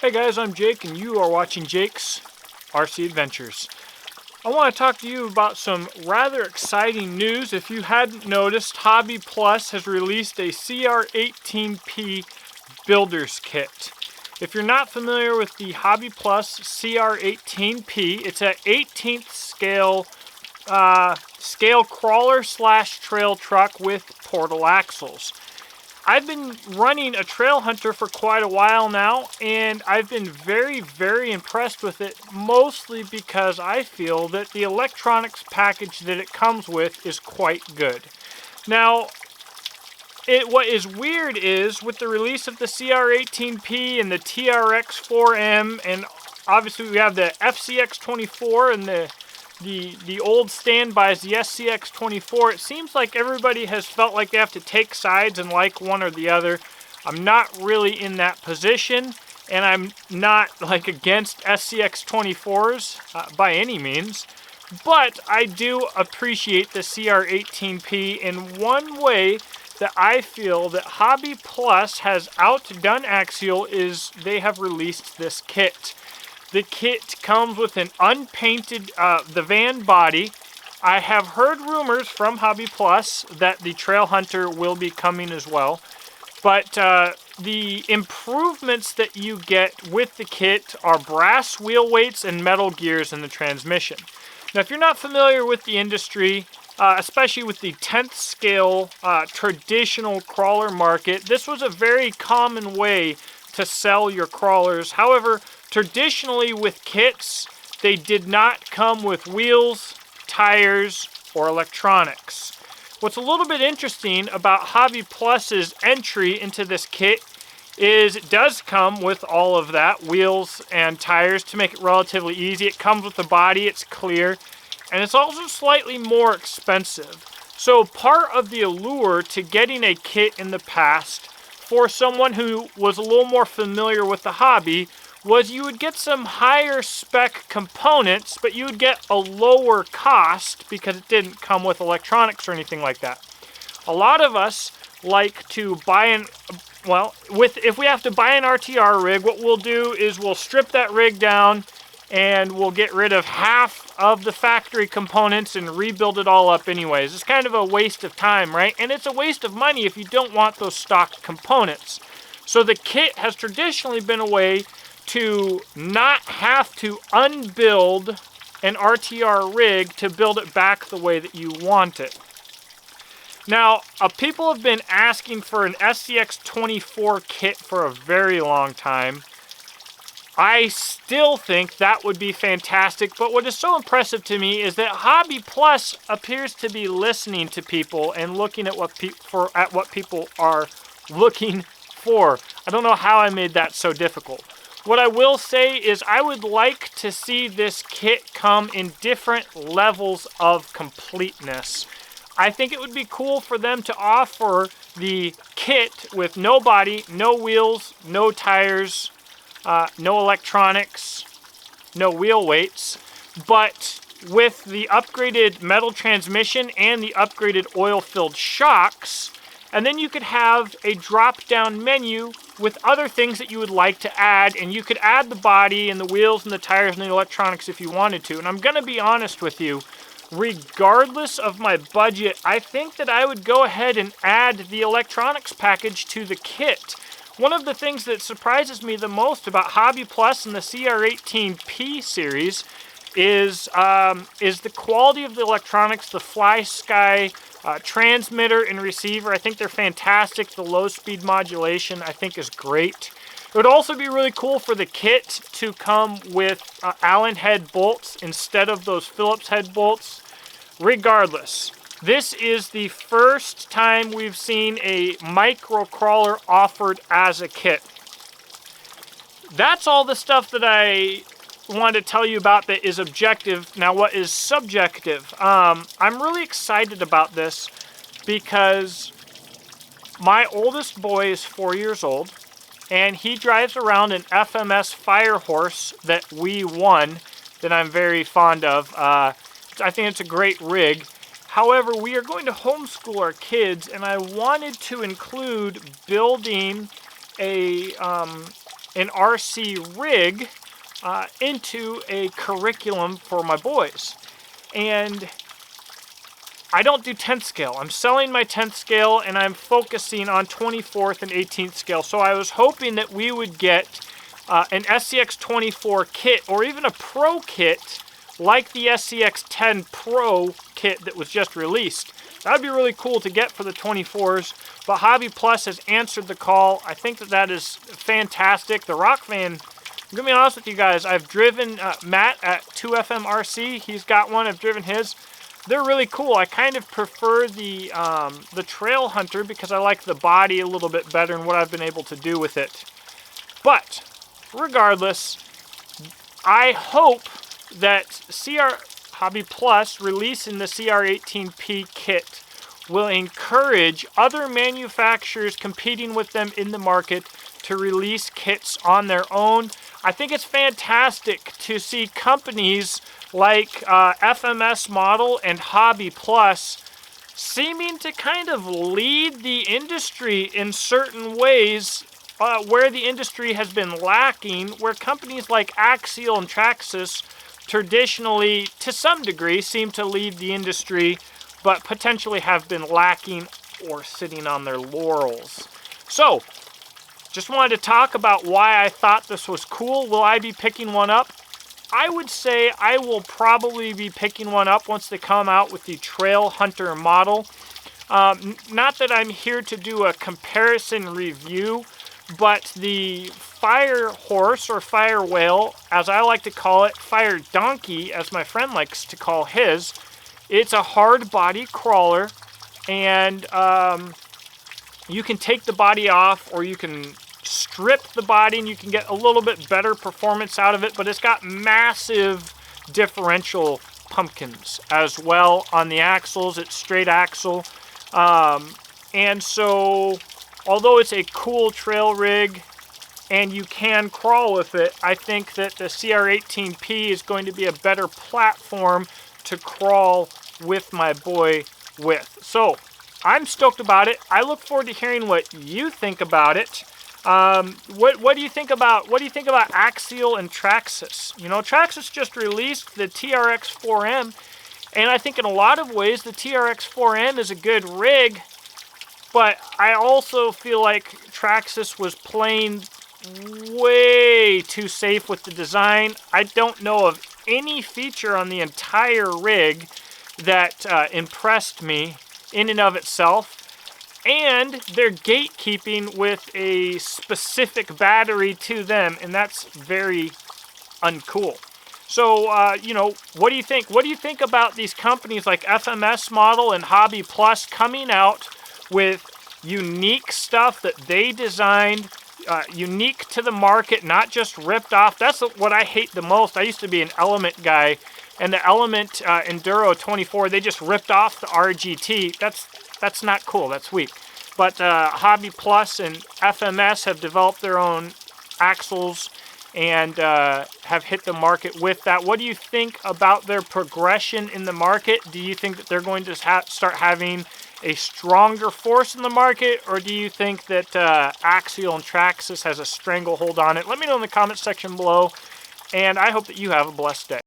Hey guys, I'm Jake and you are watching Jake's RC Adventures. I want to talk to you about some rather exciting news. If you hadn't noticed, Hobby Plus has released a Cr18p builder's kit. If you're not familiar with the Hobby Plus Cr18p, it's an 18th scale crawler slash trail truck with portal axles. I've been running a trail hunter for quite a while now, and I've been very impressed with it, mostly because I feel that the electronics package that it comes with is quite good. Now, what is weird is with the release of the Cr18p and the TRX4M, and obviously we have the FCX24 and the old standbys, the SCX24, it seems like everybody has felt like they have to take sides and like one or the other. I'm not really in that position, and I'm not like against SCX24s by any means, but I do appreciate the Cr18p in one way that I feel that Hobby Plus has outdone Axial is they have released this kit. The kit comes with an unpainted, the van body. I have heard rumors from Hobby Plus that the Trail Hunter will be coming as well. But the improvements that you get with the kit are brass wheel weights and metal gears in the transmission. Now, if you're not familiar with the industry, especially with the 10th scale traditional crawler market, this was a very common way to sell your crawlers. However, traditionally with kits, they did not come with wheels, tires, or electronics. What's a little bit interesting about Hobby Plus's entry into this kit is it does come with all of that, wheels and tires, to make it relatively easy. It comes with the body, it's clear, and it's also slightly more expensive. So part of the allure to getting a kit in the past for someone who was a little more familiar with the hobby was you would get some higher spec components, but you would get a lower cost because it didn't come with electronics or anything like that. A lot of us like to buy if we have to buy an RTR rig, what we'll do is we'll strip that rig down and we'll get rid of half of the factory components and rebuild it all up anyways. It's kind of a waste of time, right? And it's a waste of money if you don't want those stock components. So the kit has traditionally been a way to not have to unbuild an RTR rig to build it back the way that you want it. Now, people have been asking for an SCX24 kit for a very long time. I still think that would be fantastic, but what is so impressive to me is that Hobby Plus appears to be listening to people and looking at what people are looking for. I don't know how I made that so difficult. What I will say is I would like to see this kit come in different levels of completeness. I think it would be cool for them to offer the kit with no body, no wheels, no tires, no electronics, no wheel weights, but with the upgraded metal transmission and the upgraded oil-filled shocks. And then you could have a drop-down menu with other things that you would like to add, and you could add the body and the wheels and the tires and the electronics if you wanted to. And I'm going to be honest with you, regardless of my budget, I think that I would go ahead and add the electronics package to the kit. One of the things that surprises me the most about Hobby Plus and the Cr18p series is the quality of the electronics, the Fly Sky transmitter and receiver. I think they're fantastic. The low speed modulation I think is great. It would also be really cool for the kit to come with Allen head bolts instead of those Phillips head bolts. Regardless, this is the first time we've seen a micro crawler offered as a kit. That's all the stuff that I wanted to tell you about that is objective. Now, what is subjective? I'm really excited about this because my oldest boy is 4 years old, and he drives around an FMS Firehorse that we won that I'm very fond of. I think it's a great rig. However, we are going to homeschool our kids, and I wanted to include building a an RC rig into a curriculum for my boys. And I don't do 10th scale. I'm selling my 10th scale and I'm focusing on 24th and 18th scale. So I was hoping that we would get an SCX24 kit or even a Pro kit like the SCX10 Pro kit that was just released. That would be really cool to get for the 24s, but Hobby Plus has answered the call. I think that that is fantastic. The Rock Van, I'm going to be honest with you guys, I've driven Matt at 2FMRC. He's got one. I've driven his. They're really cool. I kind of prefer the Trail Hunter because I like the body a little bit better and what I've been able to do with it. But regardless, I hope that Hobby Plus releasing the Cr18p kit will encourage other manufacturers competing with them in the market to release kits on their own. I think it's fantastic to see companies like FMS Model and Hobby Plus seeming to kind of lead the industry in certain ways where the industry has been lacking, where companies like Axial and Traxxas traditionally, to some degree, seem to lead the industry, but potentially have been lacking or sitting on their laurels. So, just wanted to talk about why I thought this was cool. Will I be picking one up? I would say I will probably be picking one up once they come out with the Trail Hunter model. Not that I'm here to do a comparison review, but the Fire Horse or Fire Whale, as I like to call it, Fire Donkey, as my friend likes to call his, it's a hard body crawler, and you can take the body off or you can strip the body and you can get a little bit better performance out of it, but it's got massive differential pumpkins as well on the axles. It's straight axle, and so although it's a cool trail rig and you can crawl with it, I think that the Cr18p is going to be a better platform to crawl with my boy with. So I'm stoked about it. I look forward to hearing what you think about it. What do you think about Axial and Traxxas? You know, Traxxas just released the TRX4M, and I think in a lot of ways the TRX4M is a good rig, but I also feel like Traxxas was playing way too safe with the design. I don't know of any feature on the entire rig that impressed me in and of itself. And they're gatekeeping with a specific battery to them, and that's very uncool. So, you know, what do you think? What do you think about these companies like FMS Model and Hobby Plus coming out with unique stuff that they designed, unique to the market, not just ripped off? That's what I hate the most. I used to be an Element guy, and the Element Enduro 24, they just ripped off the RGT. That's not cool. That's weak. But Hobby Plus and FMS have developed their own axles and have hit the market with that. What do you think about their progression in the market? Do you think that they're going to start having a stronger force in the market, or do you think that Axial and Traxxas has a stranglehold on it? Let me know in the comment section below, and I hope that you have a blessed day.